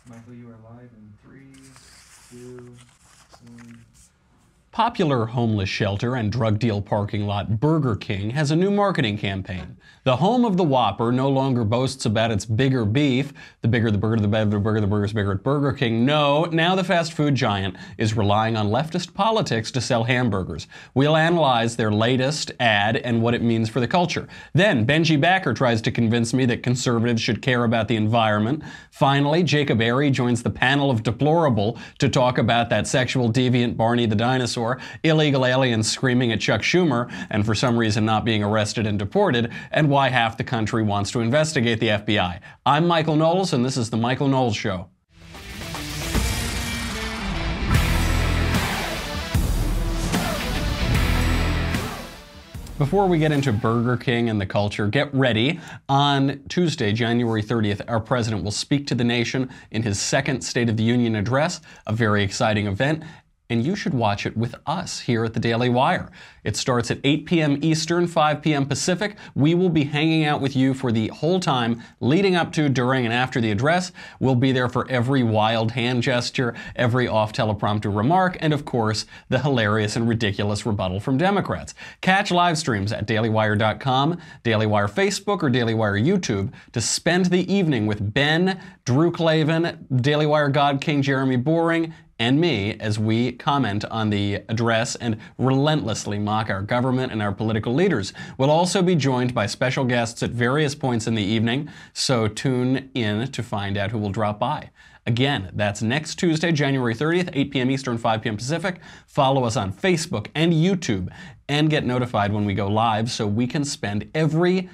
Michael, you are live in 3, 2, 1. Popular homeless shelter and drug deal parking lot Burger King has a new marketing campaign. The home of the Whopper no longer boasts about its bigger beef. The bigger the burger, the better the burger, the burger's bigger at Burger King. No, now the fast food giant is relying on leftist politics to sell hamburgers. We'll analyze their latest ad and what it means for the culture. Then Benji Backer tries to convince me that conservatives should care about the environment. Finally, Jacob Airey joins the Panel of Deplorable to talk about that sexual deviant Barney the Dinosaur, illegal aliens screaming at Chuck Schumer, and for some reason not being arrested and deported, and why half the country wants to investigate the FBI. I'm Michael Knowles, and this is The Michael Knowles Show. Before we get into Burger King and the culture, get ready. On Tuesday, January 30th, our president will speak to the nation in his second State of the Union address, a very exciting event. And you should watch it with us here at the Daily Wire. It starts at 8 p.m. Eastern, 5 p.m. Pacific. We will be hanging out with you for the whole time leading up to, during, and after the address. We'll be there for every wild hand gesture, every off-teleprompter remark, and of course, the hilarious and ridiculous rebuttal from Democrats. Catch live streams at dailywire.com, Daily Wire Facebook, or Daily Wire YouTube to spend the evening with Ben, Drew Clavin, Daily Wire God King Jeremy Boring, and me as we comment on the address and relentlessly mock our government and our political leaders. We'll also be joined by special guests at various points in the evening, so tune in to find out who will drop by. Again, that's next Tuesday, January 30th, 8 p.m. Eastern, 5 p.m. Pacific. Follow us on Facebook and YouTube and get notified when we go live so we can spend every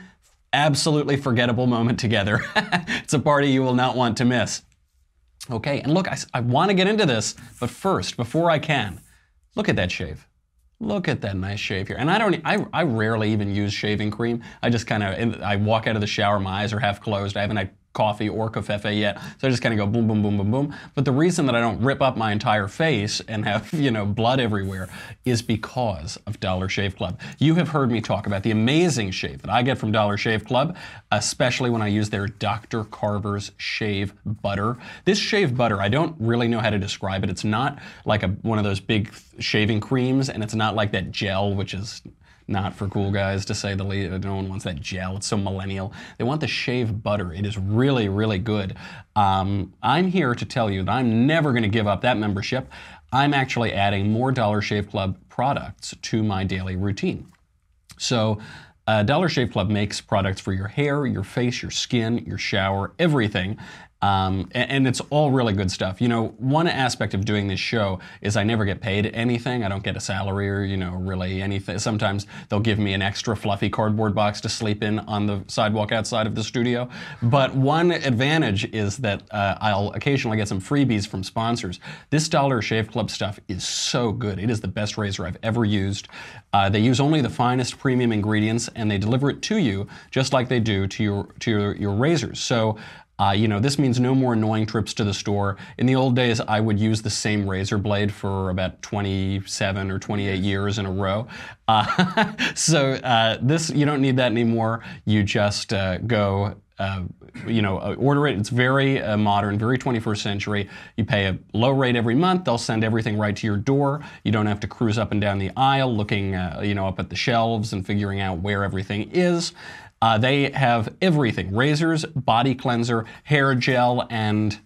absolutely forgettable moment together. It's a party you will not want to miss. Okay, and look, I want to get into this, but first, before I can, look at that shave. Look at that nice shave here. And I rarely even use shaving cream. I just I walk out of the shower, my eyes are half closed. I haven't had coffee or covfefe yet, so I just kind of go boom, boom, boom, boom, boom. But the reason that I don't rip up my entire face and have, blood everywhere is because of Dollar Shave Club. You have heard me talk about the amazing shave that I get from Dollar Shave Club, especially when I use their Dr. Carver's shave butter. This shave butter, I don't really know how to describe it. It's not like one of those big shaving creams, and it's not like that gel, which is not for cool guys, to say the least. No one wants that gel. It's so millennial. They want the shave butter. It is really, really good. I'm here to tell you that I'm never going to give up that membership. I'm actually adding more Dollar Shave Club products to my daily routine. So Dollar Shave Club makes products for your hair, your face, your skin, your shower, everything. And it's all really good stuff. One aspect of doing this show is I never get paid anything. I don't get a salary or, really anything. Sometimes they'll give me an extra fluffy cardboard box to sleep in on the sidewalk outside of the studio. But one advantage is that I'll occasionally get some freebies from sponsors. This Dollar Shave Club stuff is so good. It is the best razor I've ever used. They use only the finest premium ingredients, and they deliver it to you just like they do to your razors. So this means no more annoying trips to the store. In the old days, I would use the same razor blade for about 27 or 28 years in a row. This, you don't need that anymore. You just go, order it. It's very modern, very 21st century. You pay a low rate every month. They'll send everything right to your door. You don't have to cruise up and down the aisle looking, up at the shelves and figuring out where everything is. They have everything: razors, body cleanser, hair gel, and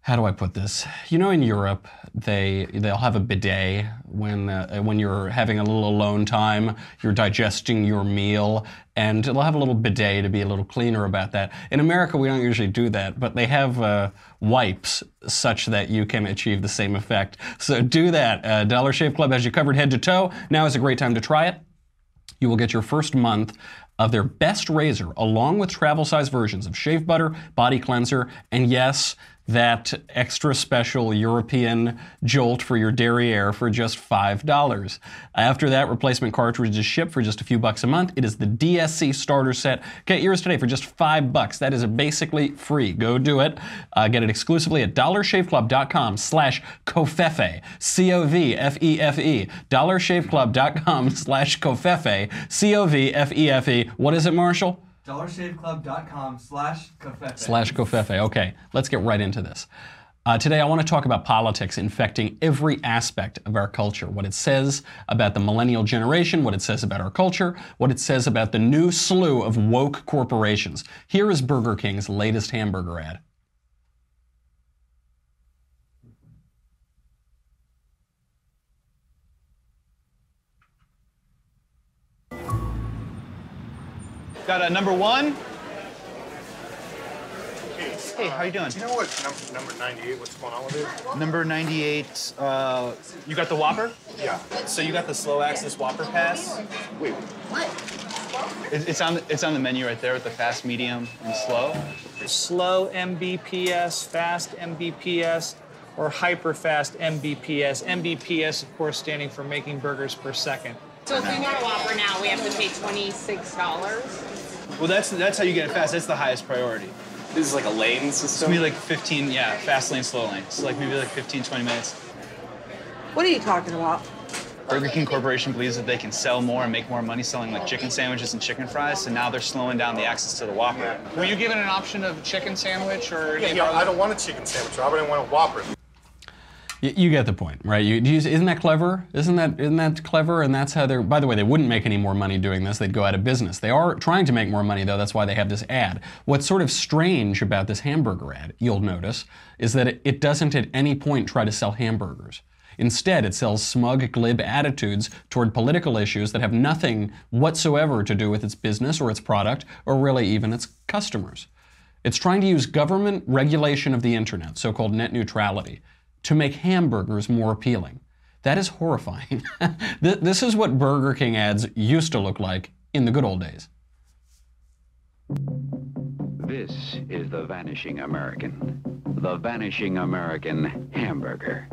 how do I put this? In Europe, they'll have a bidet when you're having a little alone time, you're digesting your meal, and they'll have a little bidet to be a little cleaner about that. In America, we don't usually do that, but they have wipes such that you can achieve the same effect. So do that. Dollar Shave Club has you covered head to toe. Now is a great time to try it. You will get your first month of their best razor, along with travel-size versions of shave butter, body cleanser, and yes, that extra special European jolt for your derriere for just $5. After that, replacement cartridges ship for just a few bucks a month. It is the DSC starter set. Get yours today for just $5. That is basically free. Go do it. Get it exclusively at dollarshaveclub.com/covfefe. C-O-V-F-E-F-E. dollarshaveclub.com/covfefe. C-O-V-F-E-F-E. What is it, Marshall? dollarshaveclub.com/covfefe. Okay, let's get right into this. Today I want to talk about politics infecting every aspect of our culture. What it says about the millennial generation, what it says about our culture, what it says about the new slew of woke corporations. Here is Burger King's latest hamburger ad. Got a number one. Hey, how you doing? Do you know what number 98, what's going on with it? Number 98, you got the Whopper? Yeah. So you got the slow access Whopper pass? Wait, what? It's on the menu right there with the fast, medium, and slow. Slow MBPS, fast MBPS, or hyper fast MBPS. MBPS, of course, standing for making burgers per second. So if we want a Whopper now, we have to pay $26. Well, that's how you get it fast. That's the highest priority. This is like a lane system? It's gonna be like 15, yeah, fast lane, slow lane. So like maybe like 15, 20 minutes. What are you talking about? Burger King Corporation believes that they can sell more and make more money selling like chicken sandwiches and chicken fries, so now they're slowing down the access to the Whopper. Were you given an option of chicken sandwich or? Yeah, I don't want a chicken sandwich, Robert. I want a Whopper. You get the point, right? Isn't that clever? Isn't that clever? And that's how they're, by the way, they wouldn't make any more money doing this. They'd go out of business. They are trying to make more money, though. That's why they have this ad. What's sort of strange about this hamburger ad, you'll notice, is that it doesn't at any point try to sell hamburgers. Instead, it sells smug, glib attitudes toward political issues that have nothing whatsoever to do with its business or its product, or really even its customers. It's trying to use government regulation of the internet, so-called net neutrality, to make hamburgers more appealing. That is horrifying. This is what Burger King ads used to look like in the good old days. This is the Vanishing American. The Vanishing American hamburger.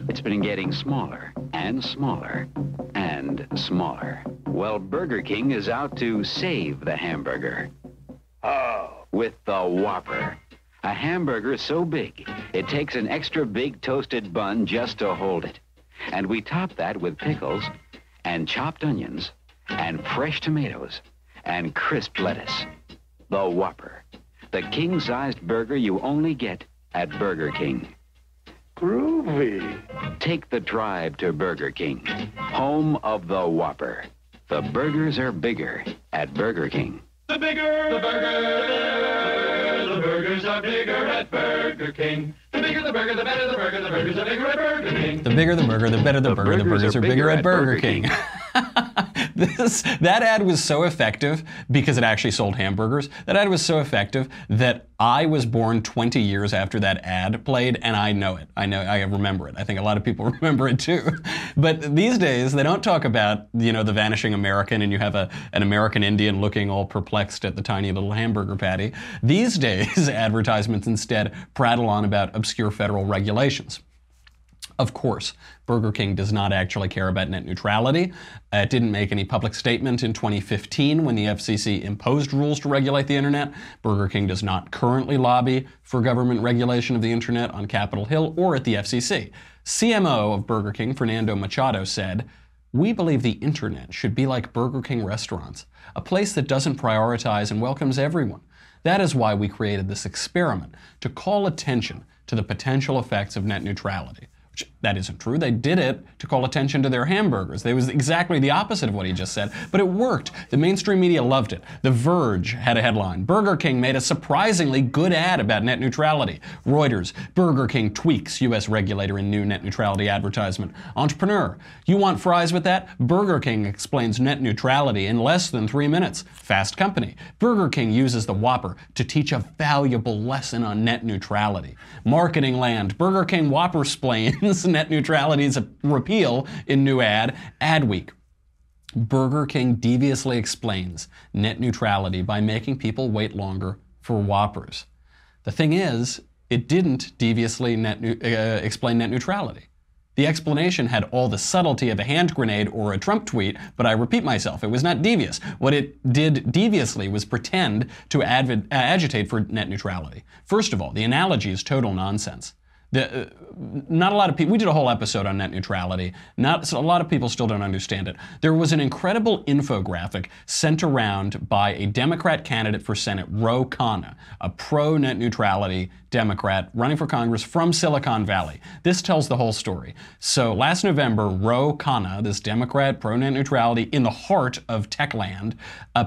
It's been getting smaller and smaller and smaller. Well, Burger King is out to save the hamburger. With the Whopper. A hamburger so big, it takes an extra big toasted bun just to hold it. And we top that with pickles and chopped onions and fresh tomatoes and crisp lettuce. The Whopper. The king-sized burger you only get at Burger King. Groovy. Take the tribe to Burger King, home of the Whopper. The burgers are bigger at Burger King. The bigger the burger, the burgers are bigger at Burger King. The bigger the burger, the better the burger, the burgers are bigger at Burger King. The bigger the burger, the better the burger, the burgers are bigger at Burger King. That ad was so effective because it actually sold hamburgers. That ad was so effective that I was born 20 years after that ad played, and I know it. I remember it. I think a lot of people remember it too. But these days, they don't talk about, the vanishing American and you have an American Indian looking all perplexed at the tiny little hamburger patty. These days, advertisements instead prattle on about obscure federal regulations. Of course, Burger King does not actually care about net neutrality. It didn't make any public statement in 2015 when the FCC imposed rules to regulate the internet. Burger King does not currently lobby for government regulation of the internet on Capitol Hill or at the FCC. CMO of Burger King, Fernando Machado, said, "We believe the internet should be like Burger King restaurants, a place that doesn't prioritize and welcomes everyone. That is why we created this experiment, to call attention to the potential effects of net neutrality." Which, that isn't true. They did it to call attention to their hamburgers. It was exactly the opposite of what he just said, but it worked. The mainstream media loved it. The Verge had a headline. Burger King made a surprisingly good ad about net neutrality. Reuters, Burger King tweaks U.S. regulator in new net neutrality advertisement. Entrepreneur, you want fries with that? Burger King explains net neutrality in less than 3 minutes. Fast Company, Burger King uses the Whopper to teach a valuable lesson on net neutrality. Marketing Land, Burger King Whopper explains net neutrality's repeal in new ad. Adweek, Burger King deviously explains net neutrality by making people wait longer for Whoppers. The thing is, it didn't deviously explain net neutrality. The explanation had all the subtlety of a hand grenade or a Trump tweet, but I repeat myself, it was not devious. What it did deviously was pretend to agitate for net neutrality. First of all, the analogy is total nonsense. Not a lot of people, we did a whole episode on net neutrality. So a lot of people still don't understand it. There was an incredible infographic sent around by a Democrat candidate for Senate, Ro Khanna, a pro-net neutrality Democrat running for Congress from Silicon Valley. This tells the whole story. So last November, Ro Khanna, this Democrat pro-net neutrality in the heart of techland,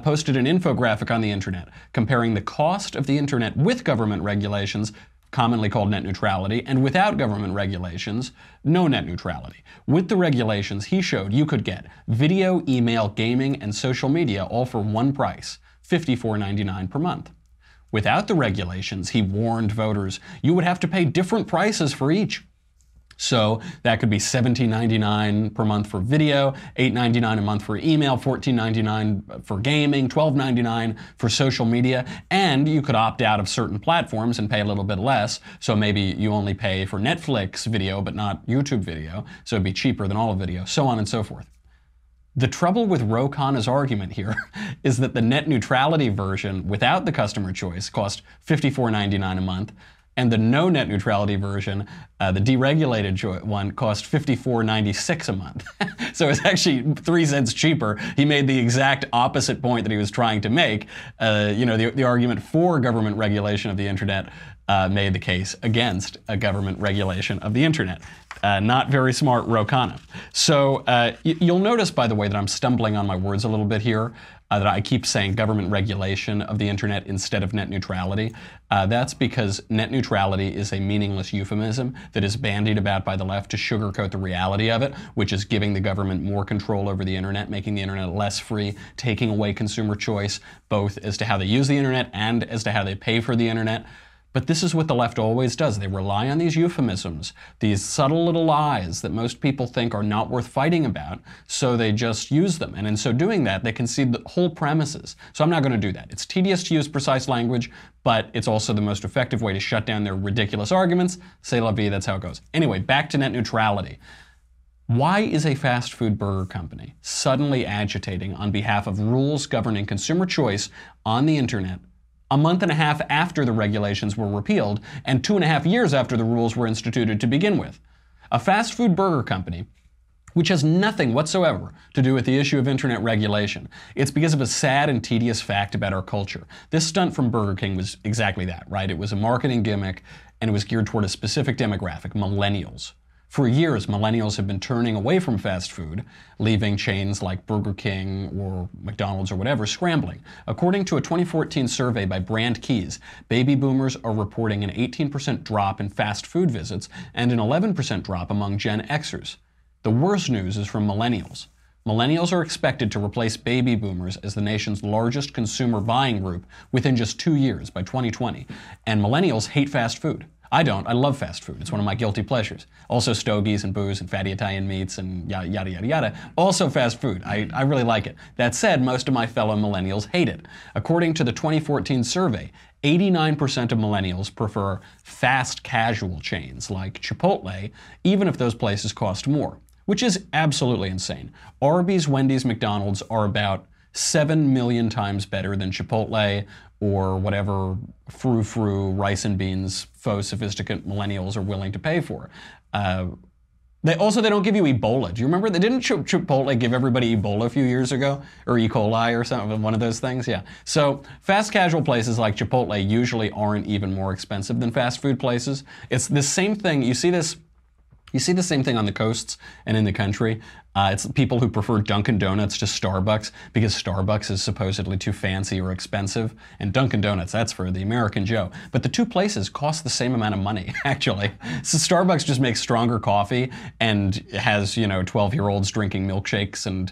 posted an infographic on the internet comparing the cost of the internet with government regulations, commonly called net neutrality, and without government regulations, no net neutrality. With the regulations, he showed you could get video, email, gaming, and social media all for one price, $54.99 per month. Without the regulations, he warned voters, you would have to pay different prices for each. So that could be $17.99 per month for video, $8.99 a month for email, $14.99 for gaming, $12.99 for social media, and you could opt out of certain platforms and pay a little bit less. So maybe you only pay for Netflix video but not YouTube video, so it'd be cheaper than all of video, so on and so forth. The trouble with Ro Khanna's argument here is that the net neutrality version without the customer choice cost $54.99 a month, and the no net neutrality version, the deregulated one, cost $54.96 a month. So it's actually 3 cents cheaper. He made the exact opposite point that he was trying to make. The argument for government regulation of the internet made the case against a government regulation of the internet. Not very smart, Ro Khanna. So you'll notice, by the way, that I'm stumbling on my words a little bit here, that I keep saying government regulation of the internet instead of net neutrality. That's because net neutrality is a meaningless euphemism that is bandied about by the left to sugarcoat the reality of it, which is giving the government more control over the internet, making the internet less free, taking away consumer choice, both as to how they use the internet and as to how they pay for the internet. But this is what the left always does. They rely on these euphemisms, these subtle little lies that most people think are not worth fighting about, so they just use them. And in so doing that, they concede the whole premises. So I'm not going to do that. It's tedious to use precise language, but it's also the most effective way to shut down their ridiculous arguments. C'est la vie, that's how it goes. Anyway, back to net neutrality. Why is a fast food burger company suddenly agitating on behalf of rules governing consumer choice on the internet a month and a half after the regulations were repealed and 2.5 years after the rules were instituted to begin with? A fast food burger company, which has nothing whatsoever to do with the issue of internet regulation. It's because of a sad and tedious fact about our culture. This stunt from Burger King was exactly that, right? It was a marketing gimmick, and it was geared toward a specific demographic, millennials. For years, millennials have been turning away from fast food, leaving chains like Burger King or McDonald's or whatever scrambling. According to a 2014 survey by Brand Keys, baby boomers are reporting an 18% drop in fast food visits and an 11% drop among Gen Xers. The worst news is from millennials. Millennials are expected to replace baby boomers as the nation's largest consumer buying group within just 2 years, by 2020. And millennials hate fast food. I don't. I love fast food. It's one of my guilty pleasures. Also stogies and booze and fatty Italian meats and yada, yada, yada, yada. Also fast food. I really like it. That said, most of my fellow millennials hate it. According to the 2014 survey, 89% of millennials prefer fast casual chains like Chipotle, even if those places cost more, which is absolutely insane. Arby's, Wendy's, McDonald's are about 7 million times better than Chipotle or whatever frou-frou rice and beans faux sophisticate millennials are willing to pay for. They don't give you Ebola. Do you remember? Didn't Chipotle give everybody Ebola a few years ago? Or E. coli or something, one of those things? Yeah. So fast casual places like Chipotle usually aren't even more expensive than fast food places. It's the same thing. You see the same thing on the coasts and in the country. It's people who prefer Dunkin' Donuts to Starbucks because Starbucks is supposedly too fancy or expensive. And Dunkin' Donuts, that's for the American Joe. But the two places cost the same amount of money, actually. So Starbucks just makes stronger coffee and has, 12-year-olds drinking milkshakes and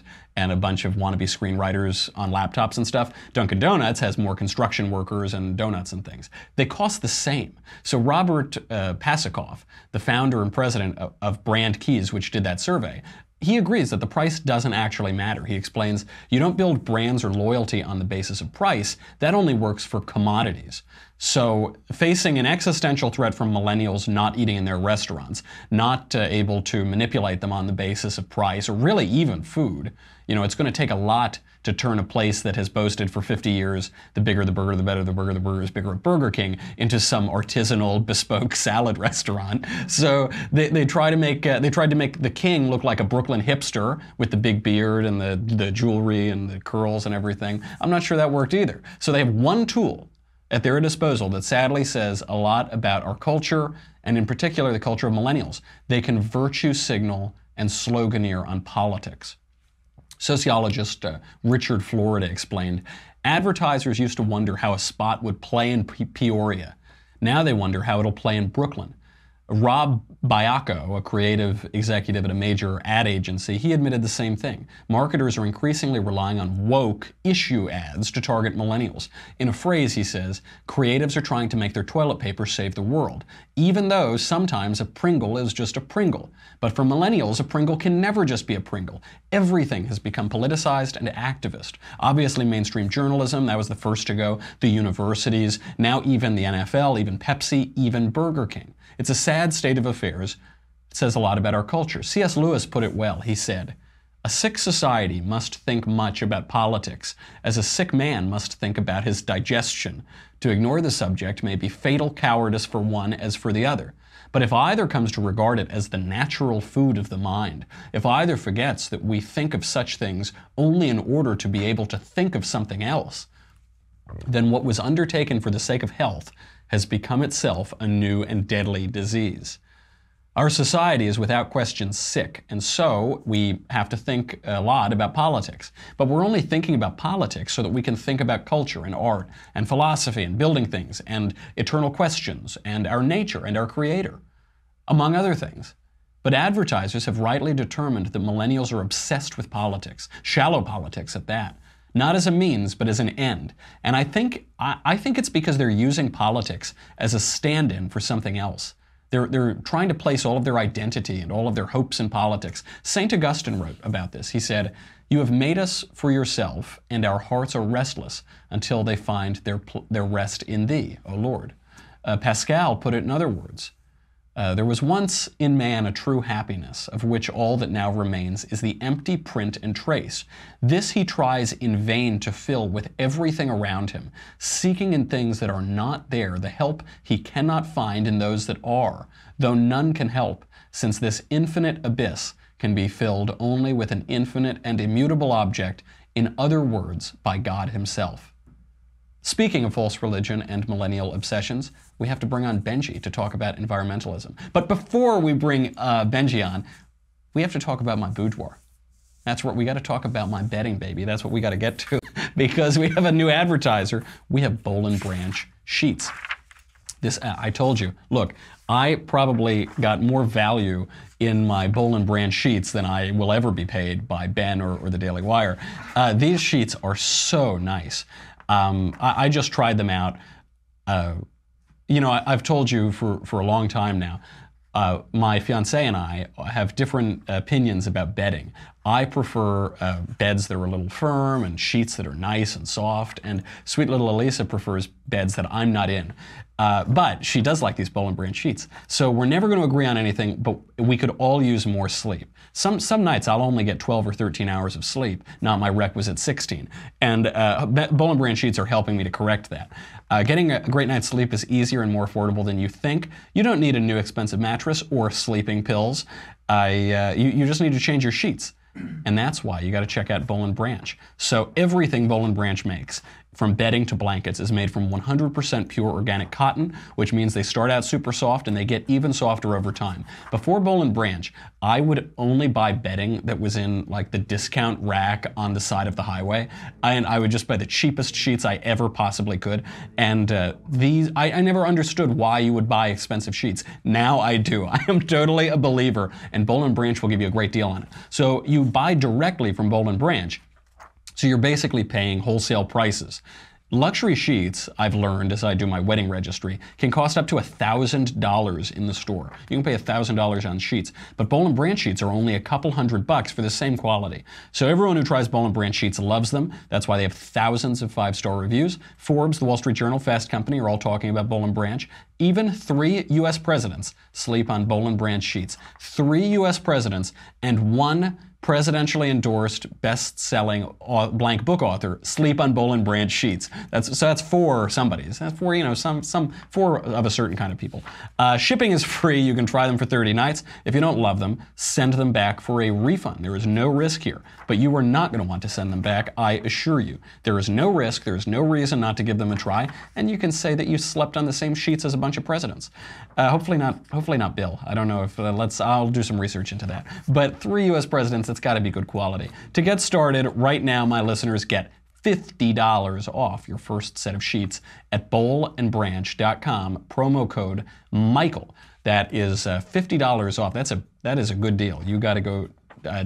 a bunch of wannabe screenwriters on laptops and stuff. Dunkin' Donuts has more construction workers and donuts and things. They cost the same. So Robert Pasikoff, the founder and president of Brand Keys, which did that survey, he agrees that the price doesn't actually matter. He explains, you don't build brands or loyalty on the basis of price. That only works for commodities. So facing an existential threat from millennials not eating in their restaurants, not able to manipulate them on the basis of price or really even food, it's going to take a lot to turn a place that has boasted for 50 years, the bigger the burger, the better the burger is bigger at Burger King, into some artisanal, bespoke salad restaurant. So they tried to make the king look like a Brooklyn hipster with the big beard and the jewelry and the curls and everything. I'm not sure that worked either. So they have one tool at their disposal that sadly says a lot about our culture, and in particular the culture of millennials. They can virtue signal and sloganeer on politics. Sociologist Richard Florida explained, advertisers used to wonder how a spot would play in Peoria. Now they wonder how it'll play in Brooklyn. Rob Biacco, a creative executive at a major ad agency, he admitted the same thing. Marketers are increasingly relying on woke issue ads to target millennials. In a phrase, he says, creatives are trying to make their toilet paper save the world, even though sometimes a Pringle is just a Pringle. But for millennials, a Pringle can never just be a Pringle. Everything has become politicized and activist. Obviously, mainstream journalism, that was the first to go, the universities, now even the NFL, even Pepsi, even Burger King. It's a sad state of affairs. It says a lot about our culture. C.S. Lewis put it well. He said, a sick society must think much about politics, as a sick man must think about his digestion. To ignore the subject may be fatal cowardice for one as for the other. But if either comes to regard it as the natural food of the mind, if either forgets that we think of such things only in order to be able to think of something else, then what was undertaken for the sake of health has become itself a new and deadly disease. Our society is without question sick, and so we have to think a lot about politics. But we're only thinking about politics so that we can think about culture and art and philosophy and building things and eternal questions and our nature and our creator, among other things. But advertisers have rightly determined that millennials are obsessed with politics, shallow politics at that. Not as a means, but as an end. And I think it's because they're using politics as a stand-in for something else. They're trying to place all of their identity and all of their hopes in politics. St. Augustine wrote about this. He said, you have made us for yourself, and our hearts are restless until they find their rest in thee, O Lord. Pascal put it in other words. There was once in man a true happiness, of which all that now remains is the empty print and trace. This he tries in vain to fill with everything around him, seeking in things that are not there the help he cannot find in those that are, though none can help, since this infinite abyss can be filled only with an infinite and immutable object, in other words, by God himself. Speaking of false religion and millennial obsessions, we have to bring on Benji to talk about environmentalism. But before we bring Benji on, we have to talk about my boudoir. That's what we got to talk about, my bedding, baby. That's what we got to get to because we have a new advertiser. We have Boll & Branch sheets. This, I told you, look, I probably got more value in my Boll & Branch sheets than I will ever be paid by Ben or the Daily Wire. These sheets are so nice. I just tried them out. I've told you for a long time now, my fiancée and I have different opinions about bedding. I prefer beds that are a little firm and sheets that are nice and soft, and sweet little Elisa prefers beds that I'm not in. But she does like these Boll & Branch sheets. So we're never going to agree on anything, but we could all use more sleep. Some nights I'll only get 12 or 13 hours of sleep, not my requisite 16. And Boll & Branch sheets are helping me to correct that. Getting a great night's sleep is easier and more affordable than you think. You don't need a new expensive mattress or sleeping pills. You just need to change your sheets. And that's why you got to check out Boll & Branch. So everything Boll & Branch makes, from bedding to blankets, is made from 100% pure organic cotton, which means they start out super soft and they get even softer over time. Before Boll & Branch, I would only buy bedding that was in like the discount rack on the side of the highway, and I would just buy the cheapest sheets I ever possibly could. And I never understood why you would buy expensive sheets. Now I do. I am totally a believer, and Boll & Branch will give you a great deal on it. So you buy directly from Boll & Branch. So you're basically paying wholesale prices. Luxury sheets, I've learned as I do my wedding registry, can cost up to $1,000 in the store. You can pay $1,000 on sheets, but Boll & Branch sheets are only a couple $100 for the same quality. So everyone who tries Boll & Branch sheets loves them. That's why they have thousands of 5-star reviews. Forbes, The Wall Street Journal, Fast Company are all talking about Boll & Branch. Even 3 U.S. presidents sleep on Boll & Branch sheets. 3 U.S. presidents and 1 presidentially endorsed, best-selling blank book author sleep on Boll & Branch sheets. That's 4 somebody's. That's 4, you know, some 4 of a certain kind of people. Shipping is free. You can try them for 30 nights. If you don't love them, send them back for a refund. There is no risk here. But you are not going to want to send them back, I assure you. There is no risk. There is no reason not to give them a try. And you can say that you slept on the same sheets as a bunch of presidents. Hopefully not Bill. I don't know if I'll do some research into that. But 3 U.S. presidents, it's got to be good quality. To get started, right now, my listeners get $50 off your first set of sheets at bollandbranch.com, promo code Michael. That is $50 off. That is a good deal. You got to go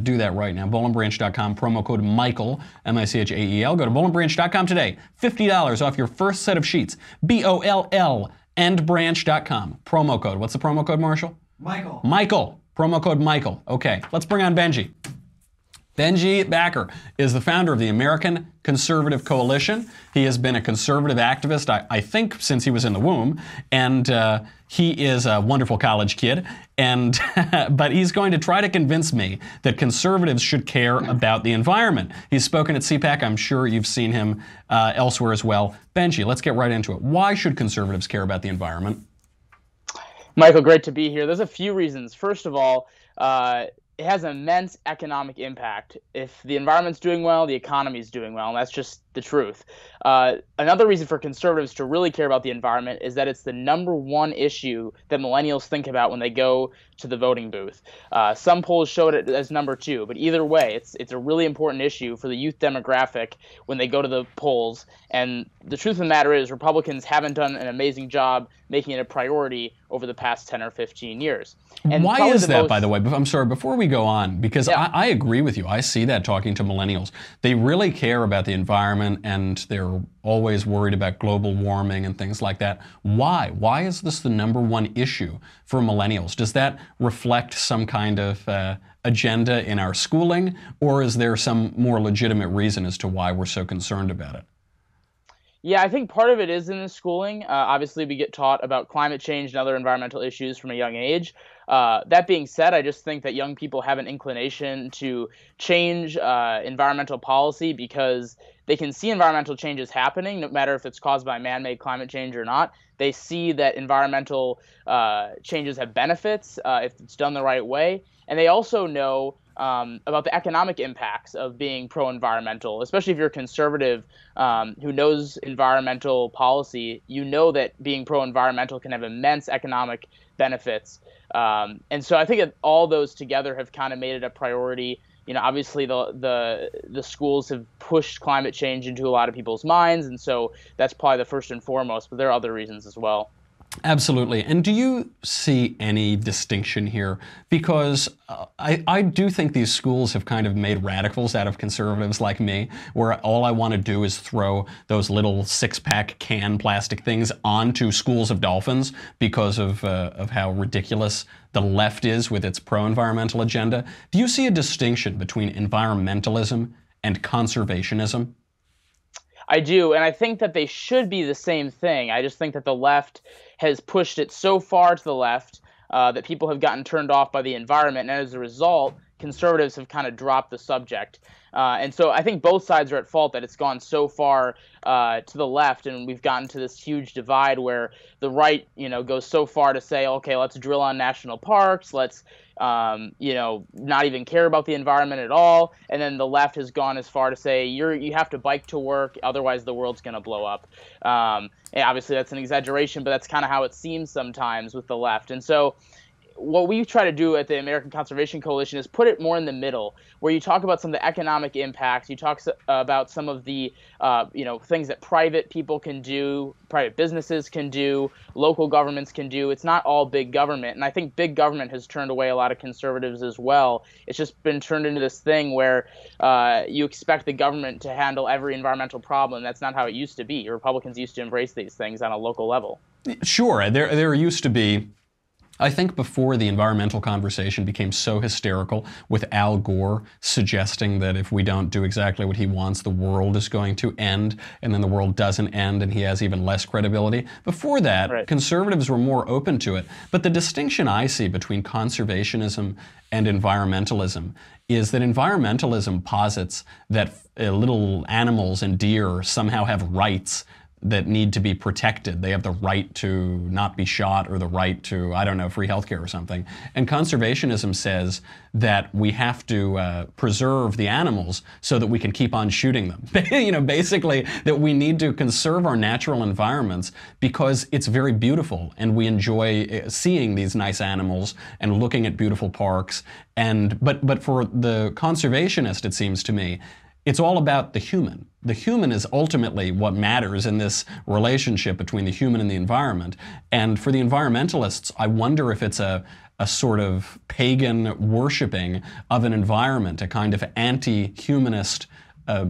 do that right now. bollandbranch.com, promo code Michael, M-I-C-H-A-E-L. Go to bollandbranch.com today. $50 off your first set of sheets. B-O-L-L and branch.com. Promo code. What's the promo code, Marshall? Michael. Michael. Promo code Michael. Okay, let's bring on Benji. Benji Backer is the founder of the American Conservative Coalition. He has been a conservative activist, I think, since he was in the womb, and he is a wonderful college kid. And but he's going to try to convince me that conservatives should care about the environment. He's spoken at CPAC. I'm sure you've seen him elsewhere as well. Benji, let's get right into it. Why should conservatives care about the environment? Michael, great to be here. There's a few reasons. First of all, it has immense economic impact. If the environment's doing well, the economy's doing well, and that's just the truth. Another reason for conservatives to really care about the environment is that it's the #1 issue that millennials think about when they go to the voting booth. Some polls showed it as #2, but either way, it's a really important issue for the youth demographic when they go to the polls. And the truth of the matter is Republicans haven't done an amazing job making it a priority over the past 10 or 15 years. And why is that, by the way? I'm sorry, before we go on, because Yeah. I agree with you. I see that talking to millennials. They really care about the environment, and they're always worried about global warming and things like that. Why? Why is this the #1 issue for millennials? Does that reflect some kind of agenda in our schooling, or is there some more legitimate reason as to why we're so concerned about it? Yeah, I think part of it is in the schooling. Obviously, we get taught about climate change and other environmental issues from a young age. That being said, I just think that young people have an inclination to change environmental policy because they can see environmental changes happening, no matter if it's caused by man-made climate change or not. They see that environmental changes have benefits if it's done the right way. And they also know about the economic impacts of being pro-environmental, especially if you're a conservative who knows environmental policy. You know that being pro-environmental can have immense economic benefits. And so I think that all those together have kind of made it a priority. You know, obviously the schools have pushed climate change into a lot of people's minds, and so that's probably the first and foremost, but there are other reasons as well. Absolutely. And do you see any distinction here? Because I do think these schools have kind of made radicals out of conservatives like me, where all I want to do is throw those little 6-pack can plastic things onto schools of dolphins because of how ridiculous the left is with its pro-environmental agenda. Do you see a distinction between environmentalism and conservationism? I do, and I think that they should be the same thing. I just think that the left has pushed it so far to the left that people have gotten turned off by the environment, and as a result, conservatives have kind of dropped the subject. And so I think both sides are at fault that it's gone so far to the left, and we've gotten to this huge divide where the right, goes so far to say, okay, let's drill on national parks, let's, not even care about the environment at all. And then the left has gone as far to say you have to bike to work, otherwise the world's going to blow up. And obviously that's an exaggeration, but that's kind of how it seems sometimes with the left. And so what we try to do at the American Conservation Coalition is put it more in the middle, where you talk about some of the economic impacts, you talk about some of the things that private people can do, private businesses can do, local governments can do. It's not all big government, and I think big government has turned away a lot of conservatives as well. It's just been turned into this thing where you expect the government to handle every environmental problem. That's not how it used to be. Republicans used to embrace these things on a local level. Sure, there used to be. I think before the environmental conversation became so hysterical, with Al Gore suggesting that if we don't do exactly what he wants, the world is going to end, and then the world doesn't end and he has even less credibility. Before that, right, conservatives were more open to it. But the distinction I see between conservationism and environmentalism is that environmentalism posits that little animals and deer somehow have rights that need to be protected. They have the right to not be shot, or the right to, I don't know, free healthcare or something. And conservationism says that we have to preserve the animals so that we can keep on shooting them. Basically that we need to conserve our natural environments because it's very beautiful and we enjoy seeing these nice animals and looking at beautiful parks. But for the conservationist, it seems to me, it's all about the human. The human is ultimately what matters in this relationship between the human and the environment. And for the environmentalists, I wonder if it's a sort of pagan worshiping of an environment, a kind of anti-humanist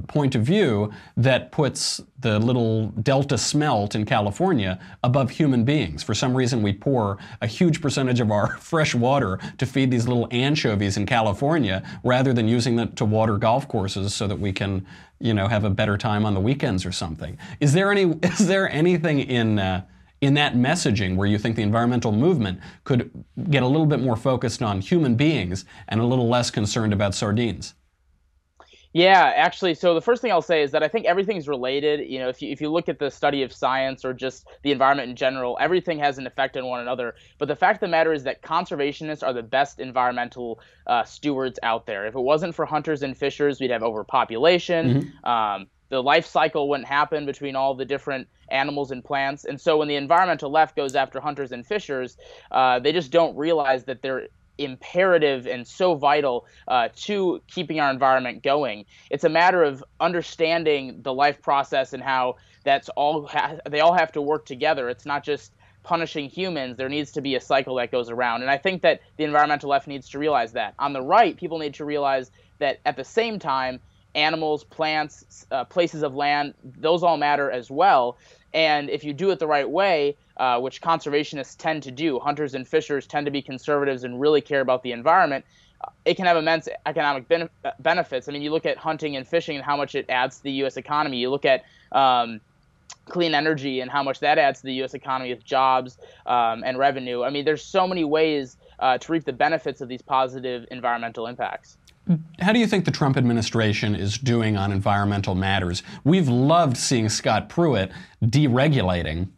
point of view that puts the little Delta smelt in California above human beings. For some reason, we pour a huge percentage of our fresh water to feed these little anchovies in California rather than using them to water golf courses so that we can, have a better time on the weekends or something. Is there anything in that messaging where you think the environmental movement could get a little bit more focused on human beings and a little less concerned about sardines? Yeah, actually, so the first thing I'll say is that I think everything's related. If you look at the study of science or just the environment in general, everything has an effect on one another. But the fact of the matter is that conservationists are the best environmental stewards out there. If it wasn't for hunters and fishers, we'd have overpopulation. Mm-hmm. The life cycle wouldn't happen between all the different animals and plants. And so when the environmental left goes after hunters and fishers, they just don't realize that they're imperative and so vital to keeping our environment going. It's a matter of understanding the life process and how that's all they all have to work together. It's not just punishing humans. There needs to be a cycle that goes around. And I think that the environmental left needs to realize that. On the right, people need to realize that at the same time, animals, plants, places of land, those all matter as well. And if you do it the right way, which conservationists tend to do, hunters and fishers tend to be conservatives and really care about the environment, it can have immense economic benefits. I mean, you look at hunting and fishing and how much it adds to the U.S. economy. You look at clean energy and how much that adds to the U.S. economy with jobs and revenue. I mean, there's so many ways to reap the benefits of these positive environmental impacts. How do you think the Trump administration is doing on environmental matters? We've loved seeing Scott Pruitt deregulating,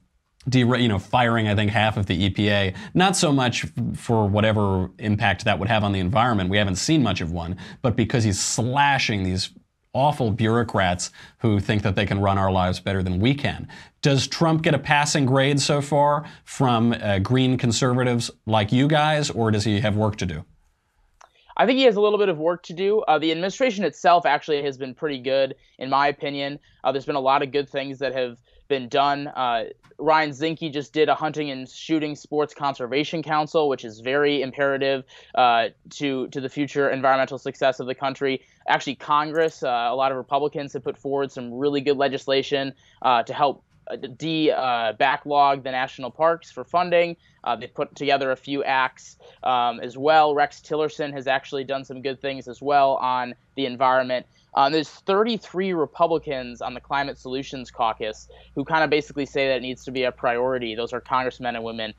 firing, I think, half of the EPA. Not so much for whatever impact that would have on the environment. We haven't seen much of one, but because he's slashing these awful bureaucrats who think that they can run our lives better than we can. Does Trump get a passing grade so far from green conservatives like you guys, or does he have work to do? I think he has a little bit of work to do. The administration itself actually has been pretty good, in my opinion. There's been a lot of good things that have been done. Ryan Zinke just did a hunting and shooting sports conservation council, which is very imperative to the future environmental success of the country. Actually, Congress, a lot of Republicans have put forward some really good legislation to help backlog the national parks for funding. They put together a few acts as well. Rex Tillerson has actually done some good things as well on the environment. There's 33 Republicans on the Climate Solutions Caucus who kind of basically say that it needs to be a priority. Those are congressmen and women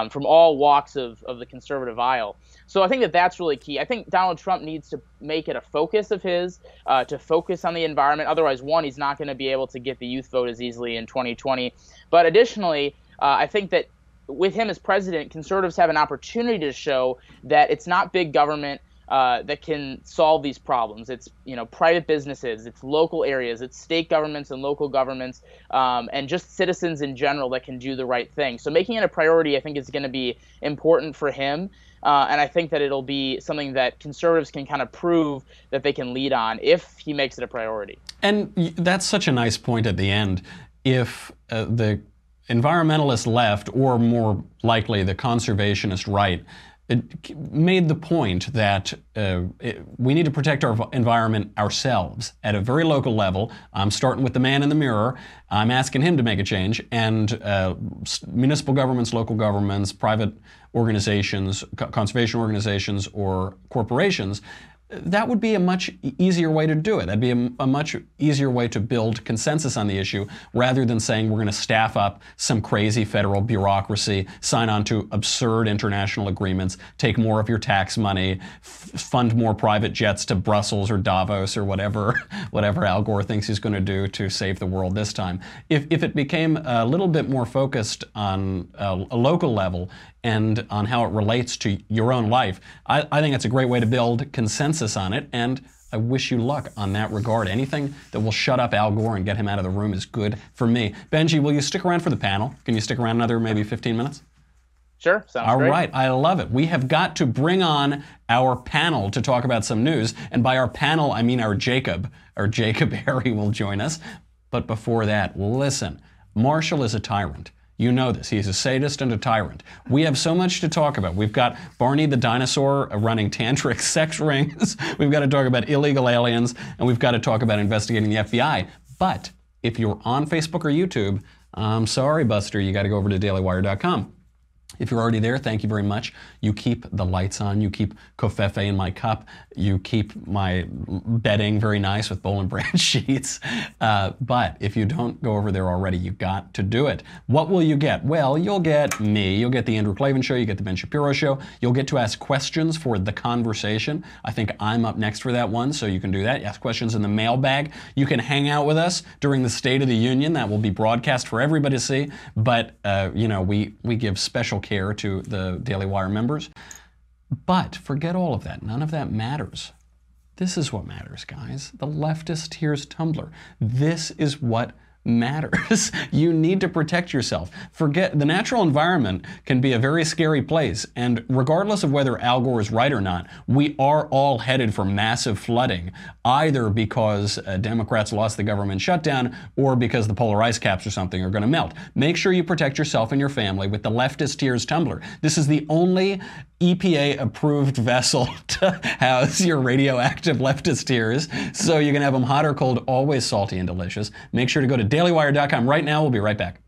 from all walks of the conservative aisle. So I think that that's really key. I think Donald Trump needs to make it a focus of his to focus on the environment. Otherwise, one, he's not going to be able to get the youth vote as easily in 2020. But additionally, I think that with him as president, conservatives have an opportunity to show that it's not big government that can solve these problems. It's private businesses, it's local areas, it's state governments and local governments, and just citizens in general that can do the right thing. So making it a priority, I think, is going to be important for him. And I think that it'll be something that conservatives can kind of prove that they can lead on if he makes it a priority. And that's such a nice point at the end. If the environmentalist left, or more likely the conservationist right, made the point that we need to protect our environment ourselves at a very local level. I'm starting with the man in the mirror. I'm asking him to make a change. And municipal governments, local governments, private organizations, conservation organizations, or corporations, that would be a much easier way to do it. That'd be a much easier way to build consensus on the issue, rather than saying we're going to staff up some crazy federal bureaucracy, sign on to absurd international agreements, take more of your tax money, fund more private jets to Brussels or Davos or whatever Al Gore thinks he's going to do to save the world this time. If it became a little bit more focused on a local level and on how it relates to your own life, I think it's a great way to build consensus on it, and I wish you luck on that regard. Anything that will shut up Al Gore and get him out of the room is good for me. Benji, will you stick around for the panel? Can you stick around another maybe 15 minutes? Sure, sounds great. All right, I love it. We have got to bring on our panel to talk about some news, and by our panel, I mean our Jacob. Our Jacob Airey will join us. But before that, listen, Marshall is a tyrant. You know this. He's a sadist and a tyrant. We have so much to talk about. We've got Barney the Dinosaur running tantric sex rings. We've got to talk about illegal aliens, and we've got to talk about investigating the FBI. But if you're on Facebook or YouTube, I'm sorry, Buster, you got to go over to dailywire.com. If you're already there, thank you very much. You keep the lights on. You keep covfefe in my cup. You keep my bedding very nice with Boll and Branch sheets. But if you don't go over there already, you got to do it. What will you get? Well, you'll get me. You'll get the Andrew Klavan Show. You get the Ben Shapiro Show. You'll get to ask questions for the conversation. I think I'm up next for that one, so you can do that. Ask questions in the mailbag. You can hang out with us during the State of the Union. That will be broadcast for everybody to see. But, we give special care to the Daily Wire members. But forget all of that. None of that matters. This is what matters, guys. The Leftist Tears Tumblr. This is what matters. You need to protect yourself. Forget, the natural environment can be a very scary place, and regardless of whether Al Gore is right or not, we are all headed for massive flooding, either because Democrats lost the government shutdown or because the polar ice caps or something are going to melt. Make sure you protect yourself and your family with the Leftist Tears Tumbler. This is the only EPA-approved vessel to house your radioactive leftist tears, so you can have them hot or cold, always salty and delicious. Make sure to go to dailywire.com right now. We'll be right back.